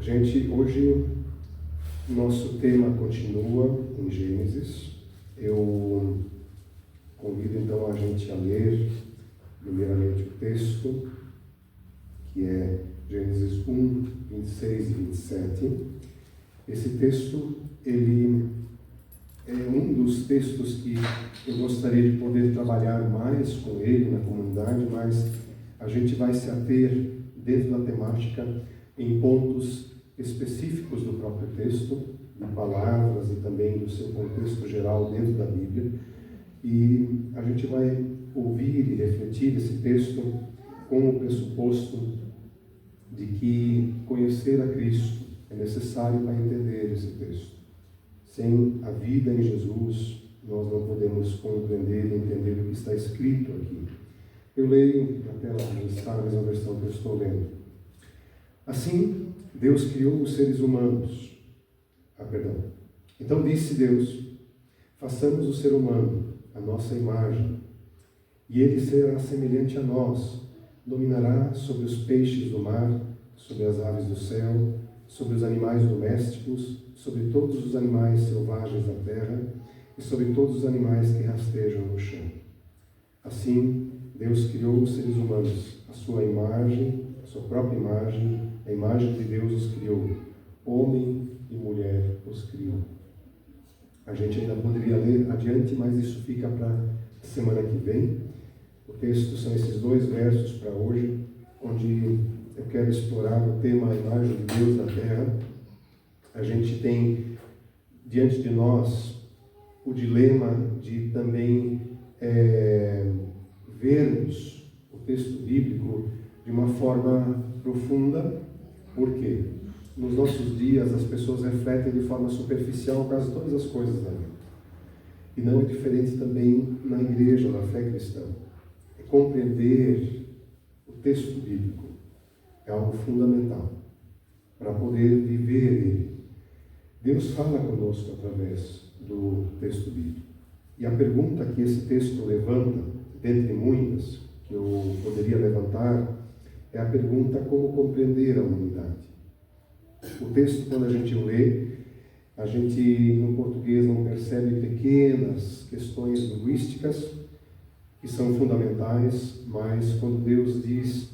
Gente, hoje nosso tema continua em Gênesis. Eu convido então a gente a ler primeiramente o texto, que é Gênesis 1, 26 e 27. Esse texto, ele é um dos textos que eu gostaria de poder trabalhar mais com ele na comunidade, mas a gente vai se ater dentro da temática em pontos específicos do próprio texto, de palavras e também do seu contexto geral dentro da Bíblia. E a gente vai ouvir e refletir esse texto com o pressuposto de que conhecer a Cristo é necessário para entender esse texto. Sem a vida em Jesus, nós não podemos compreender e entender o que está escrito aqui. Eu leio na tela está a mesma versão que eu estou lendo. Assim, Deus criou os seres humanos. Então disse Deus: façamos o ser humano a nossa imagem, e ele será semelhante a nós, dominará sobre os peixes do mar, sobre as aves do céu, sobre os animais domésticos, sobre todos os animais selvagens da terra e sobre todos os animais que rastejam no chão. Assim, Deus criou os seres humanos, a sua imagem, a sua própria imagem, a imagem de Deus os criou, homem e mulher os criou. A gente ainda poderia ler adiante, mas isso fica para a semana que vem. O texto são esses 2 versos para hoje, onde eu quero explorar o tema a imagem de Deus na terra. A gente tem diante de nós o dilema de também vermos o texto bíblico de uma forma profunda. Por quê? Nos nossos dias as pessoas refletem de forma superficial quase todas as coisas da vida. E não é diferente também na igreja, na fé cristã. É compreender o texto bíblico é algo fundamental para poder viver ele. Deus fala conosco através do texto bíblico. E a pergunta que esse texto levanta, dentre muitas que eu poderia levantar, é a pergunta: como compreender a humanidade? O texto, quando a gente o lê, a gente no português não percebe pequenas questões linguísticas que são fundamentais, mas quando Deus diz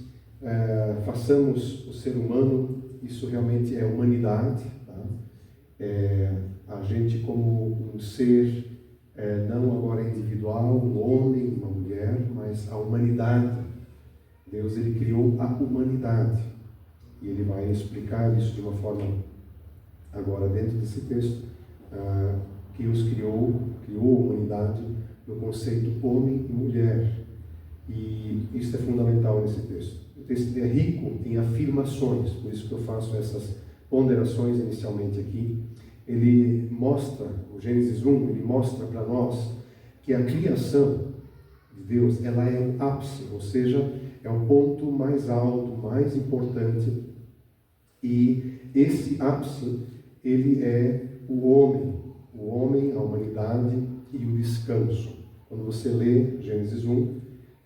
façamos o ser humano, isso realmente é humanidade, tá? A gente como um ser não agora individual, um homem, uma mulher, mas a humanidade. Deus, ele criou a humanidade. E ele vai explicar isso de uma forma, agora dentro desse texto, que os criou a humanidade no conceito homem e mulher. E isso é fundamental nesse texto. O texto é rico em afirmações, por isso que eu faço essas ponderações inicialmente aqui. Ele mostra, o Gênesis 1, ele mostra para nós que a criação de Deus, ela é o ápice, ou seja, é o ponto mais alto, mais importante. E esse ápice, ele é o homem, a humanidade e o descanso. Quando você lê Gênesis 1,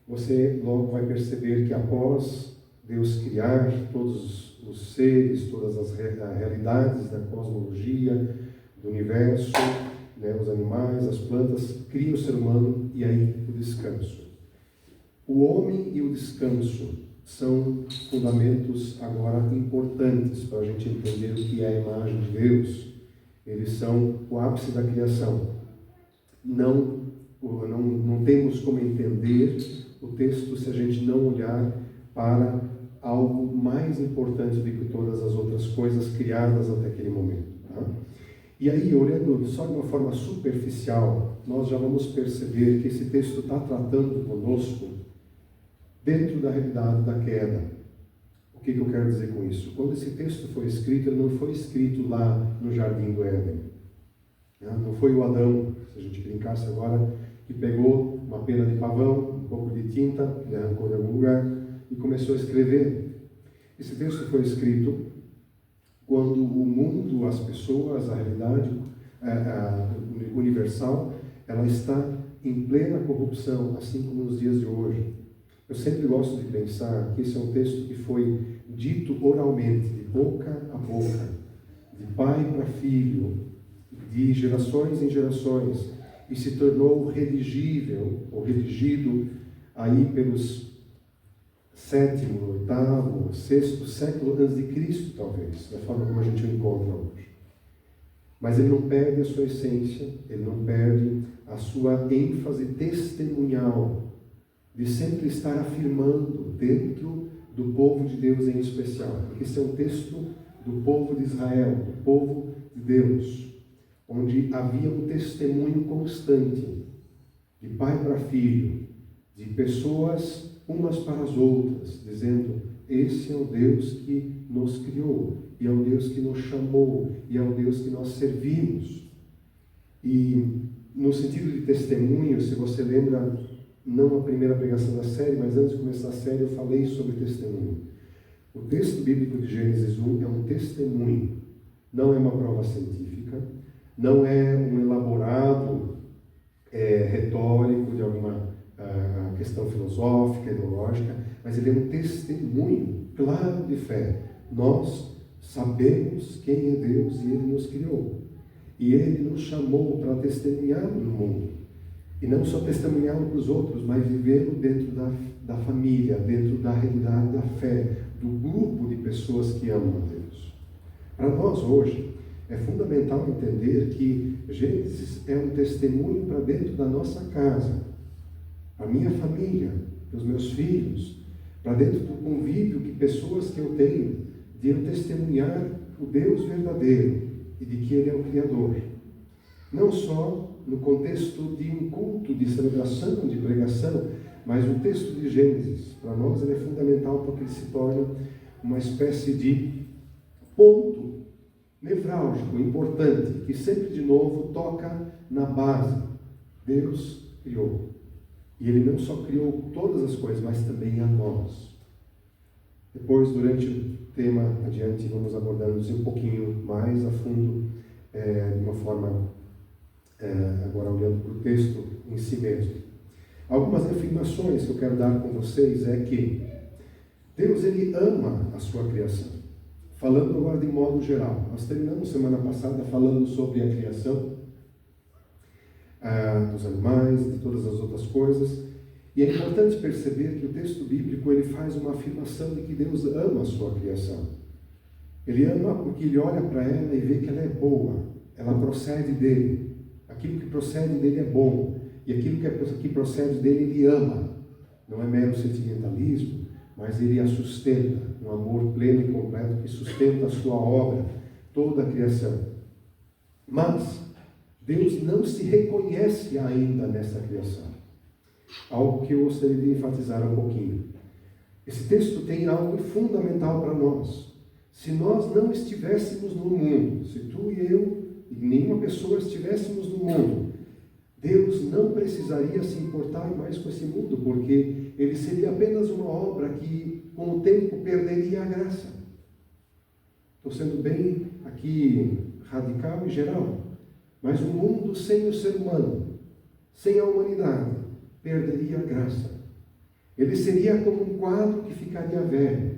você logo vai perceber que após Deus criar todos os seres, todas as realidades da cosmologia, do universo, né, os animais, as plantas, cria o ser humano e aí o descanso. O homem e o descanso são fundamentos agora importantes para a gente entender o que é a imagem de Deus. Eles são o ápice da criação. Não temos como entender o texto se a gente não olhar para algo mais importante do que todas as outras coisas criadas até aquele momento. Tá? E aí, olhando só de uma forma superficial, nós já vamos perceber que esse texto está tratando conosco dentro da realidade da queda. O que eu quero dizer com isso? Quando esse texto foi escrito, ele não foi escrito lá no Jardim do Éden. Não foi o Adão, se a gente brincasse agora, que pegou uma pena de pavão, um pouco de tinta, ele arrancou de algum lugar e começou a escrever. Esse texto foi escrito quando o mundo, as pessoas, a realidade universal, ela está em plena corrupção, assim como nos dias de hoje. Eu sempre gosto de pensar que esse é um texto que foi dito oralmente, de boca a boca, de pai para filho, de gerações em gerações, e se tornou redigível, ou redigido, aí pelos 7º, 8º, 6º século antes de Cristo, talvez, da forma como a gente o encontra hoje. Mas ele não perde a sua essência, ele não perde a sua ênfase testemunhal, de sempre estar afirmando dentro do povo de Deus em especial. Porque esse é um texto do povo de Israel, do povo de Deus, onde havia um testemunho constante, de pai para filho, de pessoas umas para as outras, dizendo: esse é o Deus que nos criou, e é o Deus que nos chamou, e é o Deus que nós servimos. E no sentido de testemunho, se você lembra, não a primeira pregação da série, mas antes de começar a série eu falei sobre testemunho. O texto bíblico de Gênesis 1 é um testemunho, não é uma prova científica, não é um elaborado retórico de alguma questão filosófica, ideológica, mas ele é um testemunho claro de fé. Nós sabemos quem é Deus e Ele nos criou. E Ele nos chamou para testemunhar no mundo. E não só testemunhá-lo para os outros, mas vivê-lo dentro da família, dentro da realidade da fé, do grupo de pessoas que amam a Deus. Para nós hoje, é fundamental entender que Gênesis é um testemunho para dentro da nossa casa, para a minha família, para os meus filhos, para dentro do convívio que pessoas que eu tenho, de eu testemunhar o Deus verdadeiro e de que Ele é o Criador. Não só no contexto de um culto, de celebração, de pregação, mas o texto de Gênesis, para nós, ele é fundamental porque ele se torna uma espécie de ponto nevrálgico, importante, que sempre de novo toca na base. Deus criou. E Ele não só criou todas as coisas, mas também a nós. Depois, durante o tema adiante, vamos abordando um pouquinho mais a fundo, de uma forma, agora olhando para o texto em si mesmo. Algumas afirmações que eu quero dar com vocês é que Deus, Ele ama a sua criação. Falando agora de modo geral. Nós terminamos semana passada falando sobre a criação dos animais, de todas as outras coisas. E é importante perceber que o texto bíblico ele faz uma afirmação de que Deus ama a sua criação. Ele ama porque Ele olha para ela e vê que ela é boa, ela procede dEle. Aquilo que procede dEle é bom, e aquilo que procede dEle Ele ama. Não é mero sentimentalismo, mas Ele a sustenta, um amor pleno e completo que sustenta a sua obra, toda a criação. Mas Deus não se reconhece ainda nessa criação. Algo que eu gostaria de enfatizar um pouquinho. Esse texto tem algo fundamental para nós. Se nós não estivéssemos no mundo, se tu e eu e nenhuma pessoa estivéssemos no mundo, Deus não precisaria se importar mais com esse mundo, porque ele seria apenas uma obra que, com o tempo, perderia a graça. Estou sendo bem aqui radical e geral, mas o mundo sem o ser humano, sem a humanidade, perderia a graça. Ele seria como um quadro que ficaria velho.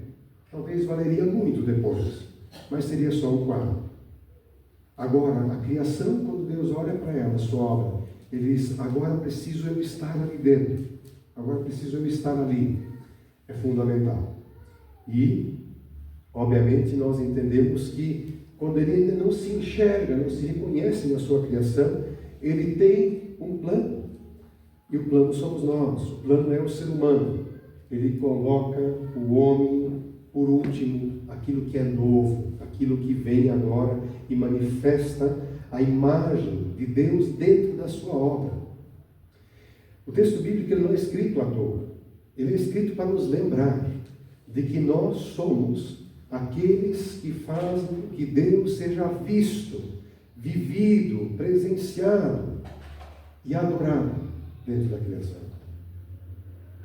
Talvez valeria muito depois, mas seria só um quadro. Agora, a criação, quando Deus olha para ela, a sua obra, Ele diz: agora preciso eu estar ali dentro. Agora preciso eu estar ali. É fundamental. E, obviamente, nós entendemos que quando Ele ainda não se enxerga, não se reconhece na sua criação, Ele tem um plano. E o plano somos nós, o plano é o ser humano. Ele coloca o homem por último, aquilo que é novo, aquilo que vem agora e manifesta a imagem de Deus dentro da sua obra. O texto bíblico ele não é escrito à toa. Ele é escrito para nos lembrar de que nós somos aqueles que fazem que Deus seja visto, vivido, presenciado e adorado dentro da criação.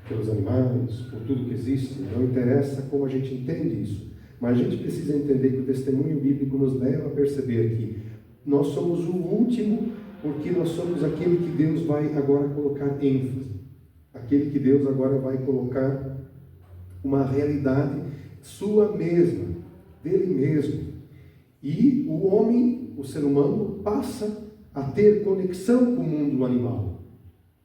Pelos animais, por tudo que existe, não interessa como a gente entende isso, mas a gente precisa entender que o testemunho bíblico nos leva a perceber que nós somos o último, porque nós somos aquele que Deus vai agora colocar ênfase, aquele que Deus agora vai colocar uma realidade sua mesma, dele mesmo. E o homem, o ser humano, passa a ter conexão com o mundo animal.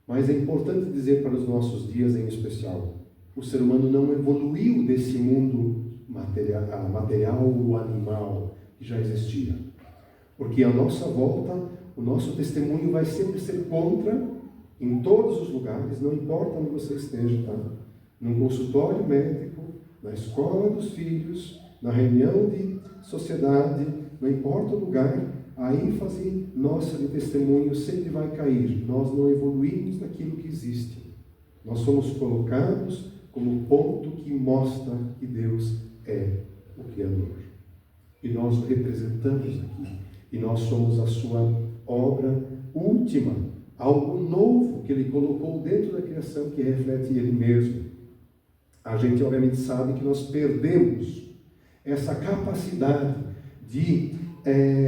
Mas é importante dizer para os nossos dias em especial, o ser humano não evoluiu desse mundo material ou animal que já existia. Porque a nossa volta, o nosso testemunho vai sempre ser contra, em todos os lugares, não importa onde você esteja, tá? Num consultório médico, na escola dos filhos, na reunião de sociedade, não importa o lugar, a ênfase nossa de testemunho sempre vai cair. Nós não evoluímos naquilo que existe. Nós somos colocados como ponto que mostra que Deus é o Criador. E nós o representamos aqui. E nós somos a sua obra última, algo novo que Ele colocou dentro da criação que reflete Ele mesmo. A gente obviamente sabe que nós perdemos essa capacidade de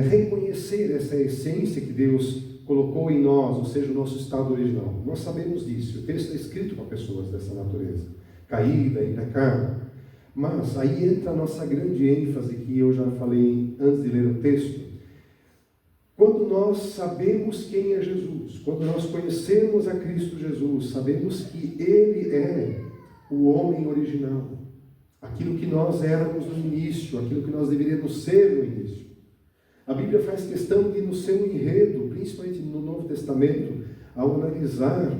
reconhecer essa essência que Deus colocou em nós, ou seja, o nosso estado original. Nós sabemos disso. O texto é escrito para pessoas dessa natureza, caída e pecado. Mas aí entra a nossa grande ênfase, que eu já falei antes de ler o texto. Quando nós sabemos quem é Jesus, quando nós conhecemos a Cristo Jesus, sabemos que Ele é o homem original, aquilo que nós éramos no início, aquilo que nós deveríamos ser no início. A Bíblia faz questão de, no seu enredo, principalmente no Novo Testamento, ao analisar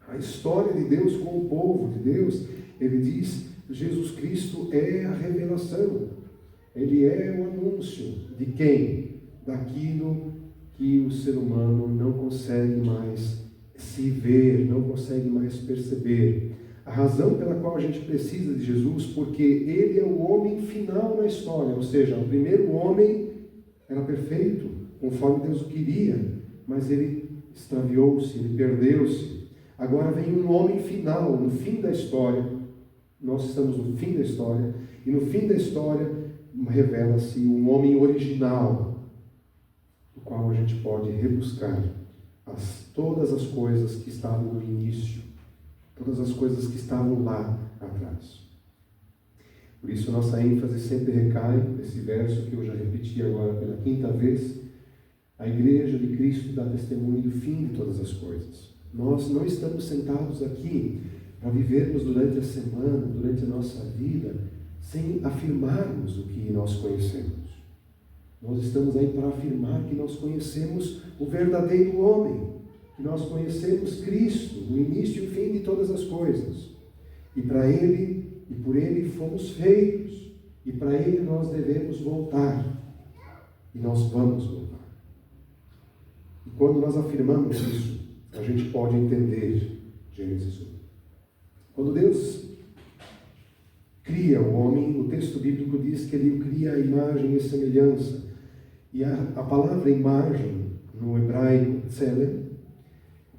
a história de Deus com o povo de Deus, ele diz: Jesus Cristo é a revelação, Ele é o anúncio de quem? Daquilo que o ser humano não consegue mais se ver, não consegue mais perceber. A razão pela qual a gente precisa de Jesus, porque Ele é o homem final na história, ou seja, o primeiro homem era perfeito, conforme Deus o queria, mas ele extraviou-se, ele perdeu-se. Agora vem um homem final, no fim da história. Nós estamos no fim da história, e no fim da história revela-se um homem original, do qual a gente pode rebuscar todas as coisas que estavam no início, todas as coisas que estavam lá atrás. Por isso nossa ênfase sempre recai nesse verso que eu já repeti agora pela quinta vez. A Igreja de Cristo dá testemunho do fim de todas as coisas. Nós não estamos sentados aqui para vivermos durante a semana, durante a nossa vida, sem afirmarmos o que nós conhecemos. Nós estamos aí para afirmar que nós conhecemos o verdadeiro homem, que nós conhecemos Cristo, o início e o fim de todas as coisas. E para Ele, e por Ele fomos feitos, e para Ele nós devemos voltar. E nós vamos voltar. E quando nós afirmamos isso, a gente pode entender Gênesis 1. Quando Deus cria o homem, o texto bíblico diz que Ele o cria à imagem e semelhança. E a palavra imagem, no hebraico, tselem,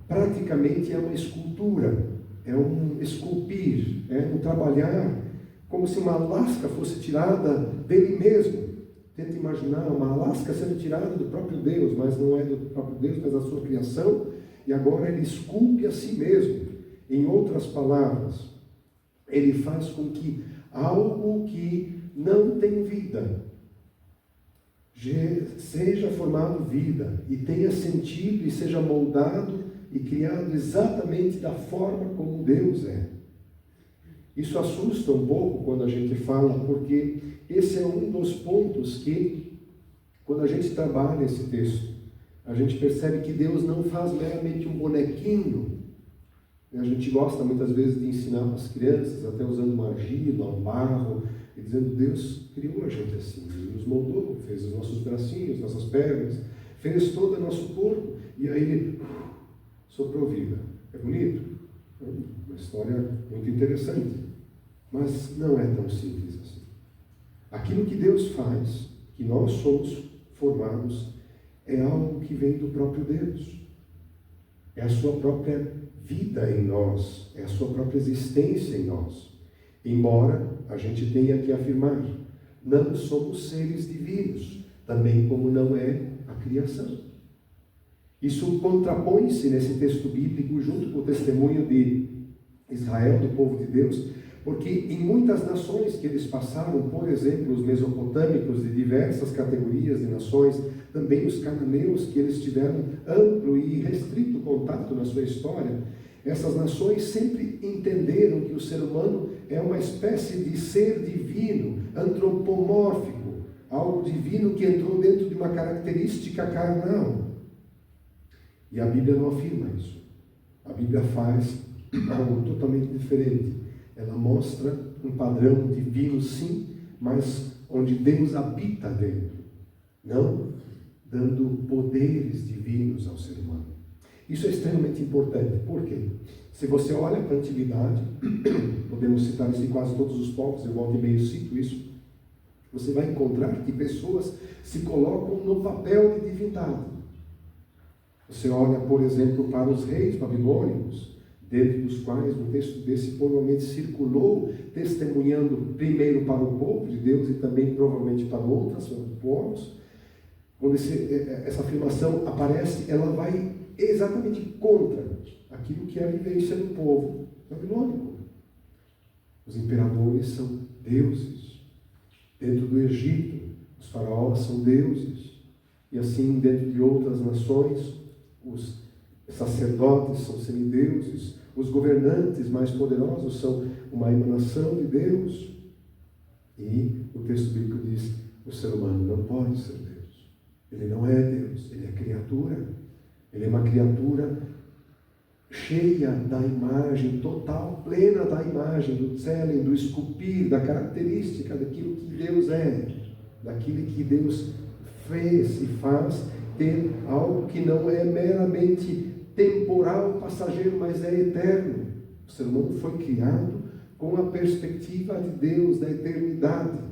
praticamente é uma escultura, é um esculpir, é um trabalhar, como se uma lasca fosse tirada dele mesmo. Tenta imaginar uma lasca sendo tirada do próprio Deus, mas não é do próprio Deus, mas da sua criação, e agora ele esculpe a si mesmo. Em outras palavras, ele faz com que algo que não tem vida seja formado vida, e tenha sentido, e seja moldado e criado exatamente da forma como Deus é. Isso assusta um pouco quando a gente fala, porque esse é um dos pontos que, quando a gente trabalha esse texto, a gente percebe que Deus não faz meramente um bonequinho. A gente gosta muitas vezes de ensinar para as crianças, até usando uma argila, um barro, e dizendo: Deus criou a gente assim, Ele nos moldou, fez os nossos bracinhos, nossas pernas, fez todo o nosso corpo, e aí Ele soprou vida. É bonito? É uma história muito interessante, mas não é tão simples assim. Aquilo que Deus faz, que nós somos formados, é algo que vem do próprio Deus. É a sua própria vida em nós, é a sua própria existência em nós. Embora a gente tenha que afirmar, não somos seres divinos, também como não é a criação. Isso contrapõe-se nesse texto bíblico junto com o testemunho de Israel, do povo de Deus, porque em muitas nações que eles passaram, por exemplo, os mesopotâmicos de diversas categorias de nações, também os cananeus, que eles tiveram amplo e restrito contato na sua história, essas nações sempre entenderam que o ser humano é uma espécie de ser divino, antropomórfico, algo divino que entrou dentro de uma característica carnal. E a Bíblia não afirma isso. A Bíblia faz algo totalmente diferente. Ela mostra um padrão divino, sim, mas onde Deus habita dentro, não dando poderes divinos ao ser humano. Isso é extremamente importante. Por quê? Se você olha para a antiguidade, podemos citar isso em quase todos os povos, eu volto e meio cito isso, você vai encontrar que pessoas se colocam no papel de divindade. Você olha, por exemplo, para os reis babilônicos, dentro dos quais um texto desse provavelmente circulou, testemunhando primeiro para o povo de Deus e também provavelmente para outros povos. Quando essa afirmação aparece, ela vai exatamente contra aquilo que é a vivência do povo babilônico. Os imperadores são deuses. Dentro do Egito, os faraós são deuses. E assim, dentro de outras nações, os sacerdotes são semideuses. Os governantes mais poderosos são uma emanação de Deus. E o texto bíblico diz: o ser humano não pode ser Deus. Ele não é Deus, ele é criatura. Ele é uma criatura cheia da imagem, total, plena da imagem, do tselen, do esculpir, da característica daquilo que Deus é, daquilo que Deus fez e faz, ter algo que não é meramente temporal, passageiro, mas é eterno. O ser humano foi criado com a perspectiva de Deus, da eternidade.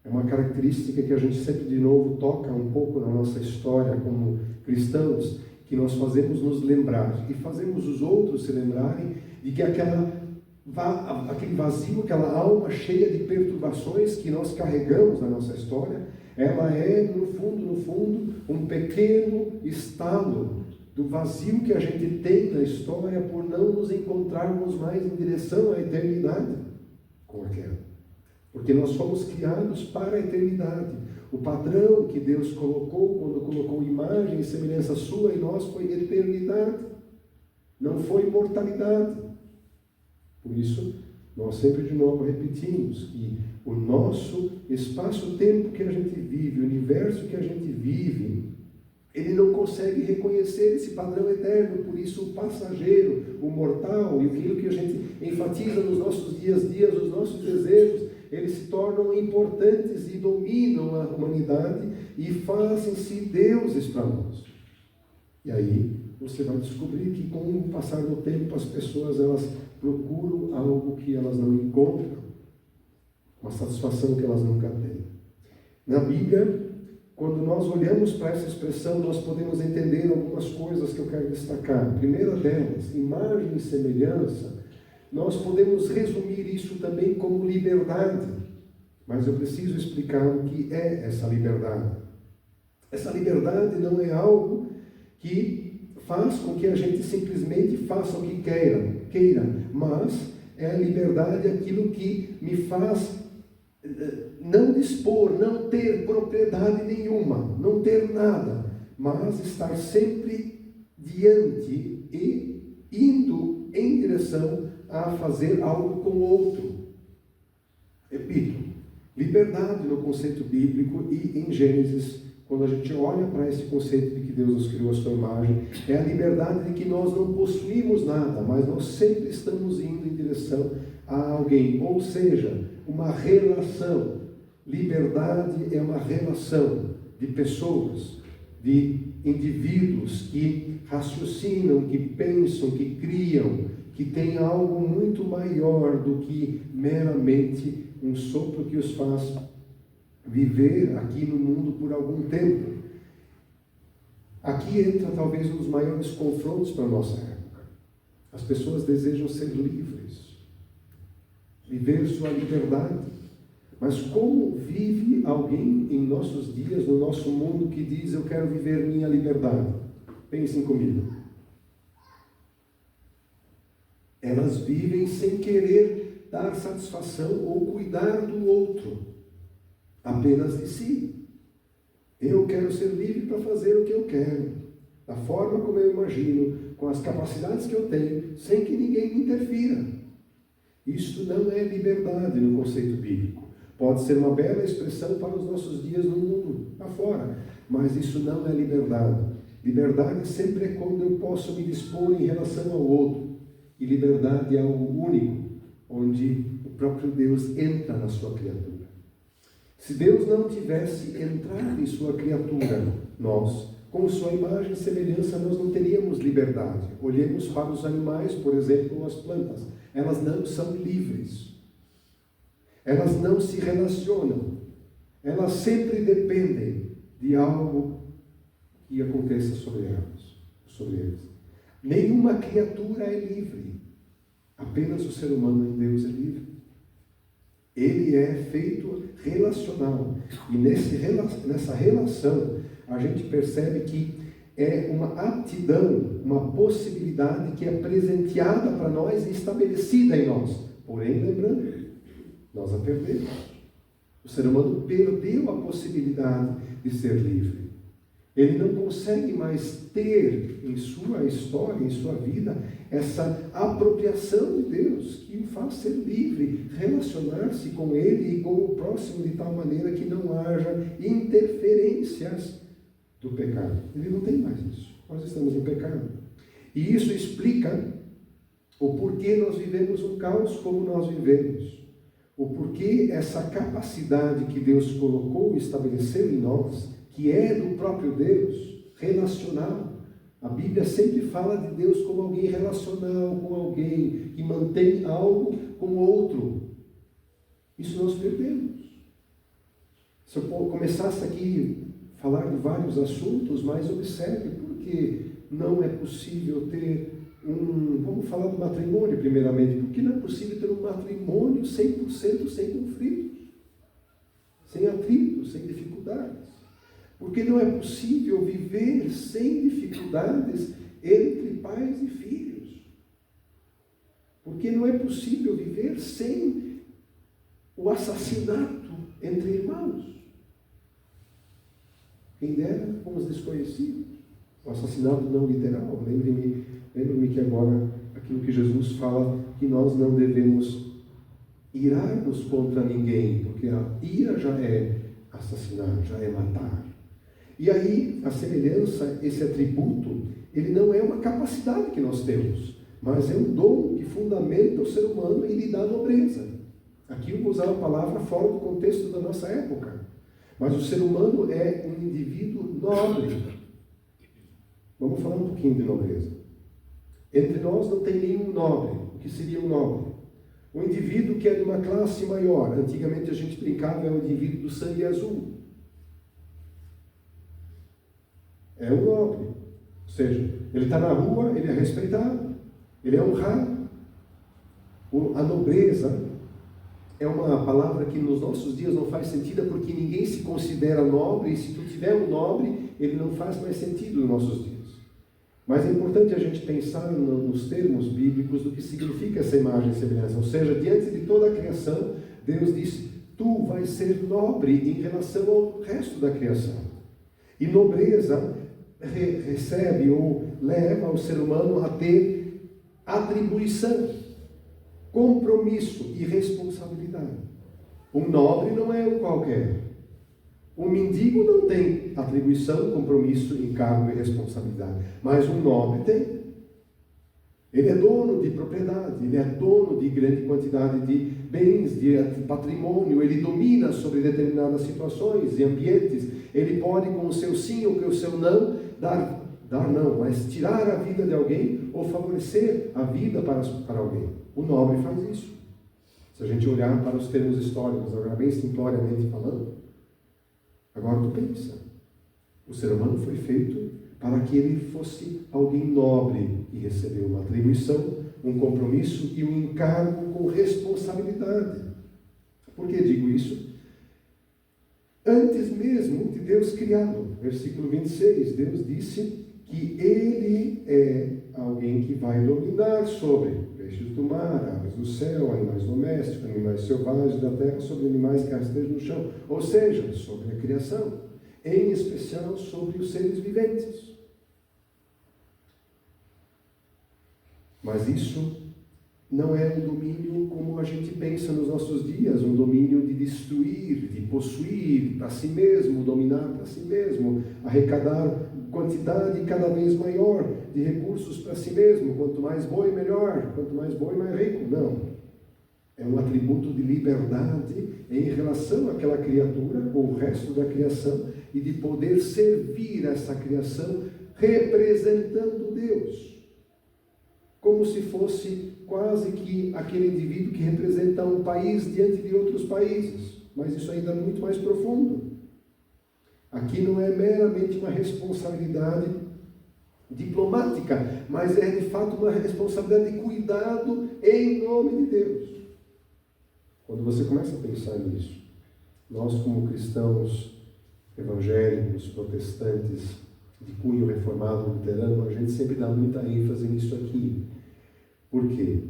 É uma característica que a gente sempre de novo toca um pouco na nossa história como cristãos, que nós fazemos nos lembrar e fazemos os outros se lembrarem de que aquele vazio, aquela alma cheia de perturbações que nós carregamos na nossa história, ela é, no fundo, um pequeno estalo do vazio que a gente tem na história por não nos encontrarmos mais em direção à eternidade com aquela. Porque nós fomos criados para a eternidade. O padrão que Deus colocou, quando colocou imagem e semelhança sua em nós, foi eternidade. Não foi imortalidade. Por isso, nós sempre de novo repetimos que o nosso espaço-tempo que a gente vive, o universo que a gente vive, ele não consegue reconhecer esse padrão eterno. Por isso, o passageiro, o mortal, e aquilo que a gente enfatiza nos nossos dias a dias, os nossos desejos, eles se tornam importantes e dominam a humanidade e fazem-se deuses para nós. E aí você vai descobrir que com o passar do tempo as pessoas elas procuram algo que elas não encontram, uma satisfação que elas nunca têm. Na Bíblia, quando nós olhamos para essa expressão, nós podemos entender algumas coisas que eu quero destacar. A primeira delas, imagem e semelhança, nós podemos resumir isso também como liberdade, mas eu preciso explicar o que é essa liberdade. Essa liberdade não é algo que faz com que a gente simplesmente faça o que queira, mas é a liberdade aquilo que me faz não dispor, não ter propriedade nenhuma, não ter nada, mas estar sempre diante e indo em direção a fazer algo com o outro. Repito, liberdade no conceito bíblico e em Gênesis, quando a gente olha para esse conceito de que Deus nos criou a sua imagem, é a liberdade de que nós não possuímos nada, mas nós sempre estamos indo em direção a alguém, ou seja, uma relação. Liberdade é uma relação de pessoas, de indivíduos que raciocinam, que pensam, que criam, que tem algo muito maior do que meramente um sopro que os faz viver aqui no mundo por algum tempo. Aqui entra talvez um dos maiores confrontos para a nossa época. As pessoas desejam ser livres, viver sua liberdade. Mas como vive alguém em nossos dias, no nosso mundo, que diz: eu quero viver minha liberdade? Pensem comigo. Elas vivem sem querer dar satisfação ou cuidar do outro, apenas de si. Eu quero ser livre para fazer o que eu quero, da forma como eu imagino, com as capacidades que eu tenho, sem que ninguém me interfira. Isto não é liberdade no conceito bíblico. Pode ser uma bela expressão para os nossos dias no mundo, lá fora, mas isso não é liberdade. Liberdade sempre é quando eu posso me dispor em relação ao outro. E liberdade é algo único, onde o próprio Deus entra na sua criatura. Se Deus não tivesse entrado em sua criatura, nós, com sua imagem e semelhança, nós não teríamos liberdade. Olhemos para os animais, por exemplo, ou as plantas. Elas não são livres. Elas não se relacionam. Elas sempre dependem de algo que aconteça sobre eles. Nenhuma criatura é livre. Apenas o ser humano em Deus é livre. Ele é feito relacional. E nessa relação, a gente percebe que é uma aptidão, uma possibilidade que é presenteada para nós e estabelecida em nós. Porém, lembrando, nós a perdemos. O ser humano perdeu a possibilidade de ser livre. Ele não consegue mais ter em sua história, em sua vida, essa apropriação de Deus que o faz ser livre, relacionar-se com Ele e com o próximo de tal maneira que não haja interferências do pecado. Ele não tem mais isso. Nós estamos no pecado. E isso explica o porquê nós vivemos um caos como nós vivemos. O porquê essa capacidade que Deus colocou e estabeleceu em nós, que é do próprio Deus, relacional. A Bíblia sempre fala de Deus como alguém relacional, com alguém que mantém algo com o outro. Isso nós perdemos. Se eu começasse aqui a falar de vários assuntos, mas observe porque não é possível ter vamos falar do matrimônio primeiramente, porque não é possível ter um matrimônio 100% sem conflitos, sem atritos, sem dificuldades. Porque não é possível viver sem dificuldades entre pais e filhos. Porque não é possível viver sem o assassinato entre irmãos. Quem dera com os desconhecidos. O assassinato não literal. Lembre-me que agora, aquilo que Jesus fala, que nós não devemos irar-nos contra ninguém, porque a ira já é assassinar, já é matar. E aí, a semelhança, esse atributo, ele não é uma capacidade que nós temos, mas é um dom que fundamenta o ser humano e lhe dá nobreza. Aqui eu vou usar a palavra fora do contexto da nossa época. Mas o ser humano é um indivíduo nobre. Vamos falar um pouquinho de nobreza. Entre nós não tem nenhum nobre. O que seria um nobre? Um indivíduo que é de uma classe maior. Antigamente a gente brincava, é o indivíduo do sangue azul. É um nobre. Ou seja, ele está na rua, ele é respeitado, ele é honrado. A nobreza é uma palavra que nos nossos dias não faz sentido, porque ninguém se considera nobre, e se tu tiver um nobre, ele não faz mais sentido nos nossos dias. Mas é importante a gente pensar nos termos bíblicos do que significa essa imagem e semelhança. Ou seja, diante de toda a criação, Deus disse, tu vais ser nobre em relação ao resto da criação. E nobreza recebe ou leva o ser humano a ter atribuição, compromisso e responsabilidade. Um nobre não é um qualquer. Um mendigo não tem atribuição, compromisso, encargo e responsabilidade. Mas um nobre tem. Ele é dono de propriedade, ele é dono de grande quantidade de bens, de patrimônio, ele domina sobre determinadas situações e ambientes. Ele pode, com o seu sim ou com o seu não, mas tirar a vida de alguém ou favorecer a vida para alguém. O nobre faz isso. Se a gente olhar para os termos históricos, agora bem simploriamente falando, agora tu pensa, o ser humano foi feito para que ele fosse alguém nobre e recebeu uma atribuição, um compromisso e um encargo com responsabilidade. Por que digo isso? Antes mesmo de Deus criá-lo, versículo 26, Deus disse que ele é alguém que vai dominar sobre, peixes do mar, aves do céu, animais domésticos, animais selvagens da terra, sobre animais que rastejam no chão. Ou seja, sobre a criação, em especial sobre os seres viventes. Mas isso não é um domínio como a gente pensa nos nossos dias, um domínio de destruir, de possuir para si mesmo, dominar para si mesmo, arrecadar quantidade cada vez maior de recursos para si mesmo, quanto mais boi melhor, quanto mais boi mais rico. Não. É um atributo de liberdade em relação àquela criatura, ou o resto da criação, e de poder servir essa criação representando Deus. Como se fosse quase que aquele indivíduo que representa um país diante de outros países. Mas isso ainda é muito mais profundo. Aqui não é meramente uma responsabilidade diplomática, mas é de fato uma responsabilidade de cuidado em nome de Deus. Quando você começa a pensar nisso, nós como cristãos evangélicos, protestantes, de cunho reformado, luterano, a gente sempre dá muita ênfase nisso aqui. Por quê?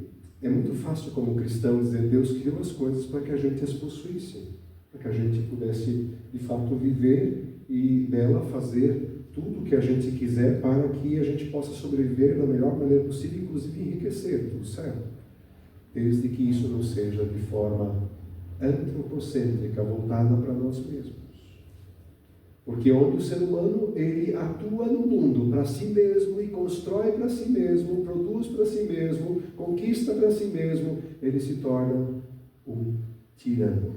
É muito fácil como cristão dizer Deus criou as coisas para que a gente as possuísse, para que a gente pudesse de fato viver e dela fazer tudo o que a gente quiser para que a gente possa sobreviver da melhor maneira possível, inclusive enriquecer, tudo certo. Desde que isso não seja de forma antropocêntrica, voltada para nós mesmos. Porque onde o ser humano, ele atua no mundo para si mesmo e constrói para si mesmo, produz para si mesmo, conquista para si mesmo, ele se torna um tirano.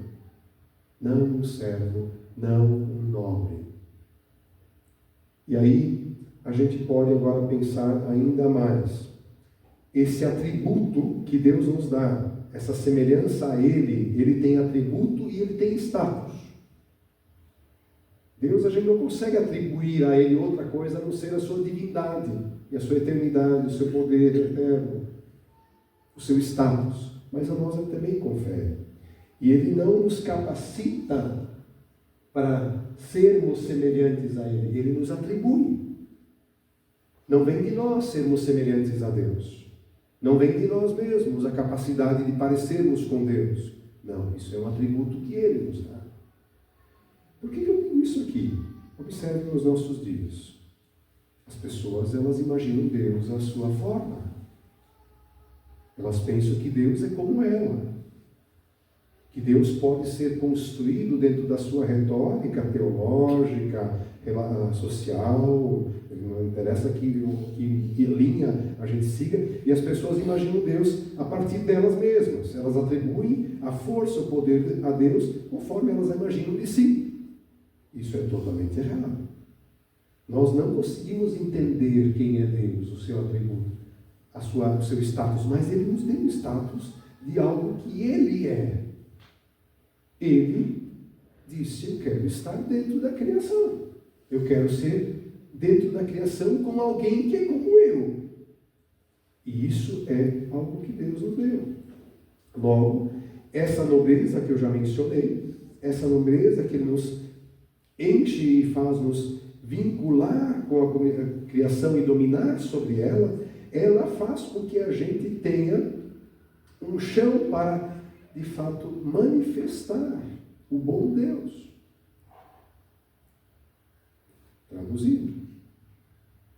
Não um servo, não um nobre. E aí, a gente pode agora pensar ainda mais. Esse atributo que Deus nos dá, essa semelhança a ele tem atributo e ele tem status. Deus, a gente não consegue atribuir a Ele outra coisa a não ser a sua divindade, e a sua eternidade, o seu poder eterno, o seu status. Mas a nós Ele também confere. E Ele não nos capacita para sermos semelhantes a Ele, Ele nos atribui. Não vem de nós sermos semelhantes a Deus. Não vem de nós mesmos a capacidade de parecermos com Deus. Não, isso é um atributo que Ele nos dá. Por que eu digo isso aqui? Observe nos nossos dias. As pessoas, elas imaginam Deus à sua forma. Elas pensam que Deus é como ela. Que Deus pode ser construído dentro da sua retórica teológica, social, não interessa que linha a gente siga, e as pessoas imaginam Deus a partir delas mesmas. Elas atribuem a força, o poder a Deus conforme elas imaginam de si. Isso é totalmente errado. Nós não conseguimos entender quem é Deus, o seu atributo, o seu status, mas Ele nos deu o status de algo que Ele é. Ele disse, eu quero estar dentro da criação. Eu quero ser dentro da criação com alguém que é como eu. E isso é algo que Deus nos deu. Logo, essa nobreza que eu já mencionei, essa nobreza que Ele nos enche e faz-nos vincular com a criação e dominar sobre ela, ela faz com que a gente tenha um chão para, de fato, manifestar o bom Deus. Traduzido,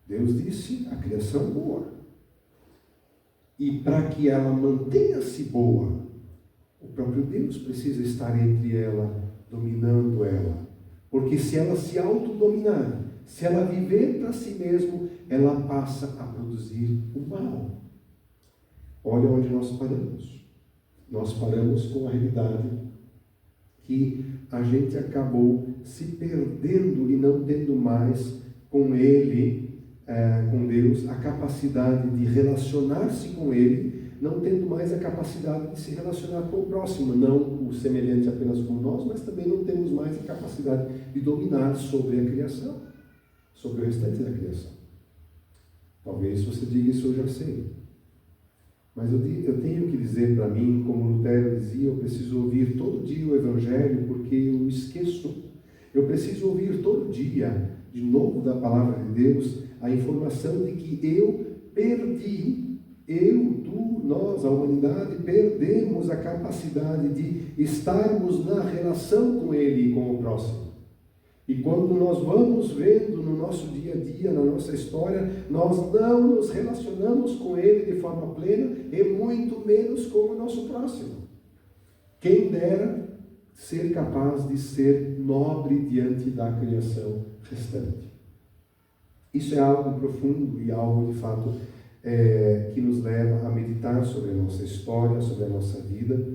Deus disse, a criação boa. E para que ela mantenha-se boa, o próprio Deus precisa estar entre ela, dominando ela. Porque se ela se autodominar, se ela viver para si mesma, ela passa a produzir o mal. Olha onde nós paramos. Nós paramos com a realidade que a gente acabou se perdendo e não tendo mais com Ele, com Deus, a capacidade de relacionar-se com Ele, não tendo mais a capacidade de se relacionar com o próximo, não o semelhante apenas com nós, mas também não temos mais a capacidade de dominar sobre a criação, sobre o restante da criação. Talvez você diga isso, eu já sei. Mas eu tenho que dizer para mim, como Lutero dizia, eu preciso ouvir todo dia o Evangelho, porque eu esqueço. Eu preciso ouvir todo dia, de novo da Palavra de Deus, a informação de que eu perdi, nós, a humanidade, perdemos a capacidade de estarmos na relação com Ele e com o próximo. E quando nós vamos vendo no nosso dia a dia, na nossa história, nós não nos relacionamos com Ele de forma plena e muito menos com o nosso próximo. Quem dera ser capaz de ser nobre diante da criação restante. Isso é algo profundo e algo de fato que nos leva a meditar sobre a nossa história, sobre a nossa vida.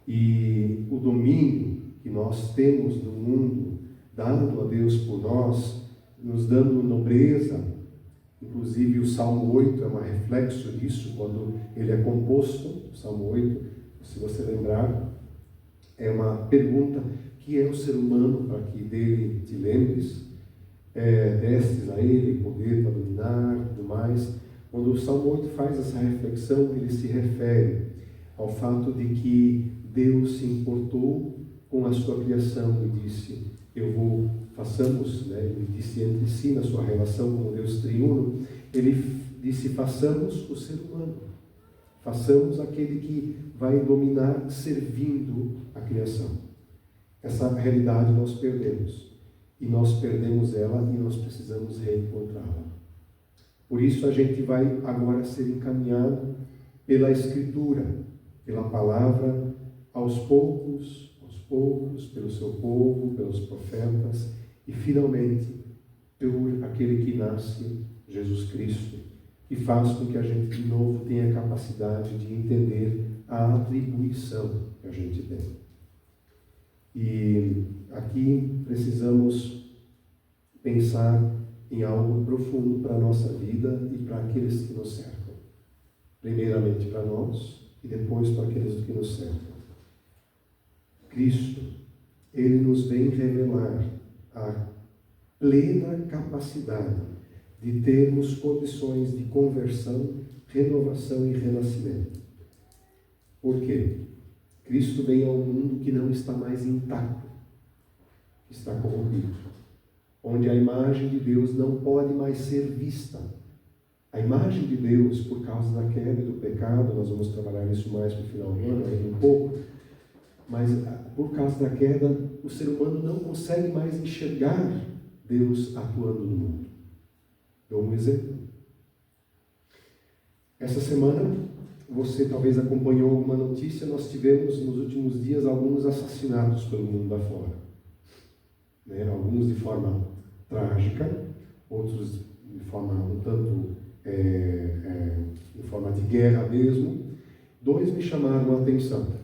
E o domínio que nós temos do mundo, dado a Deus por nós, nos dando nobreza. Inclusive o Salmo 8 é um reflexo disso, quando ele é composto, o Salmo 8, se você lembrar, é uma pergunta: que é o ser humano para que dele te lembres? Destes a ele poder para dominar, tudo mais. Quando o Salmo 8 faz essa reflexão, ele se refere ao fato de que Deus se importou com a sua criação e disse: façamos, ele disse entre si na sua relação com Deus triuno, ele disse: façamos o ser humano, façamos aquele que vai dominar servindo a criação. Essa realidade nós perdemos, e nós perdemos ela e nós precisamos reencontrá-la. Por isso a gente vai agora ser encaminhado pela Escritura, pela palavra, aos poucos, pelo seu povo, pelos profetas, e finalmente por aquele que nasce, Jesus Cristo, que faz com que a gente de novo tenha a capacidade de entender a atribuição que a gente tem. E aqui precisamos pensar em algo profundo para a nossa vida e para aqueles que nos cercam. Primeiramente para nós e depois para aqueles que nos cercam. Cristo, Ele nos vem revelar a plena capacidade de termos condições de conversão, renovação e renascimento. Por quê? Cristo vem ao mundo que não está mais intacto, que está corrompido, onde a imagem de Deus não pode mais ser vista. A imagem de Deus, por causa da queda e do pecado, nós vamos trabalhar isso mais no final do ano, aí um pouco, mas por causa da queda, o ser humano não consegue mais enxergar Deus atuando no mundo. Dou um exemplo. Essa semana, você talvez acompanhou alguma notícia, nós tivemos nos últimos dias alguns assassinatos pelo mundo afora. Alguns de forma trágica, outros de forma um tanto, em forma de guerra mesmo. Dois me chamaram a atenção.